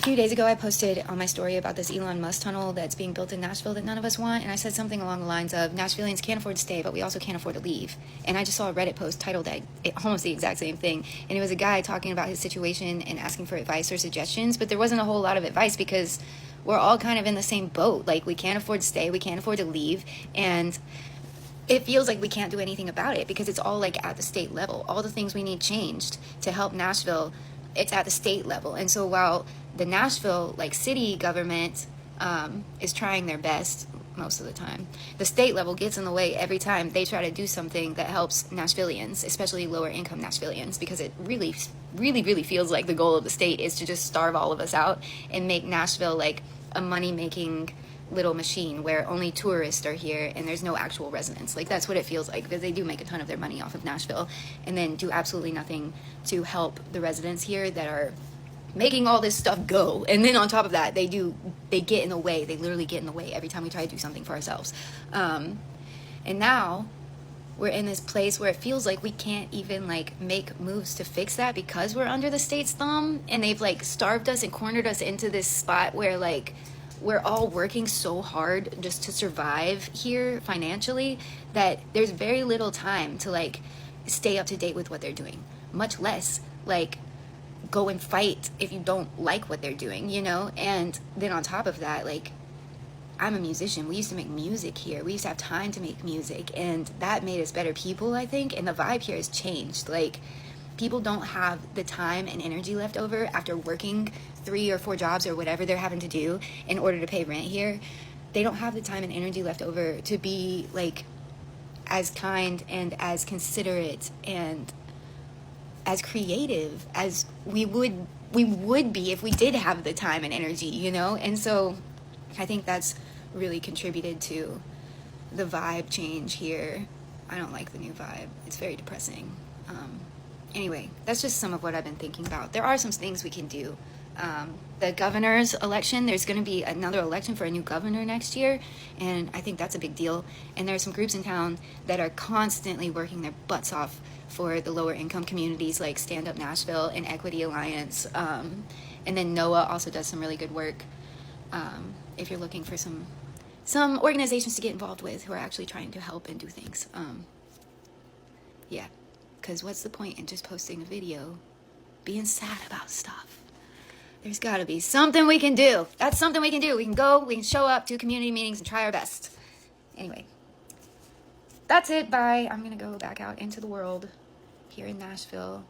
A few days ago, I posted on my story about this Elon Musk tunnel that's being built in Nashville that none of us want, and I said something along the lines of, Nashvillians can't afford to stay, but we also can't afford to leave. And I just saw a Reddit post titled that, almost the exact same thing, and it was a guy talking about his situation and asking for advice or suggestions, but there wasn't a whole lot of advice because we're all kind of in the same boat. Like, we can't afford to stay, we can't afford to leave, and it feels like we can't do anything about it because it's all like at the state level. All the things we need changed to help Nashville, it's at the state level. And so while the Nashville like city government is trying their best most of the time, the state level gets in the way every time they try to do something that helps Nashvillians, especially lower income Nashvillians, because it really feels like the goal of the state is to just starve all of us out and make Nashville like a money making little machine where only tourists are here and there's no actual residents. Like, that's what it feels like, because they do make a ton of their money off of Nashville and then do absolutely nothing to help the residents here that are making all this stuff go. And then on top of that, they get in the way. They literally get in the way every time we try to do something for ourselves. And now we're in this place where it feels like we can't even like make moves to fix that because we're under the state's thumb, and they've like starved us and cornered us into this spot where like we're all working so hard just to survive here financially that there's very little time to like stay up to date with what they're doing, much less like go and fight if you don't like what they're doing, you know? And then on top of that, like, I'm a musician. We used to make music here. We used to have time to make music, and that made us better people, I think. And the vibe here has changed. Like, people don't have the time and energy left over after working 3 or 4 jobs or whatever they're having to do in order to pay rent here. They don't have the time and energy left over to be like as kind and as considerate and as creative as we would be if we did have the time and energy, you know? And so I think that's really contributed to the vibe change here. I don't like the new vibe. It's very depressing. Anyway, that's just some of what I've been thinking about. There are some things we can do. The governor's election, there's going to be another election for a new governor next year, and I think that's a big deal. And there are some groups in town that are constantly working their butts off for the lower income communities, like Stand Up Nashville and Equity Alliance. And then NOAA also does some really good work. If you're looking for some organizations to get involved with who are actually trying to help and do things. Yeah, because what's the point in just posting a video being sad about stuff? There's got to be something we can do. That's something we can do. We can go, we can show up, do community meetings, and try our best. Anyway, that's it. Bye. I'm going to go back out into the world here in Nashville.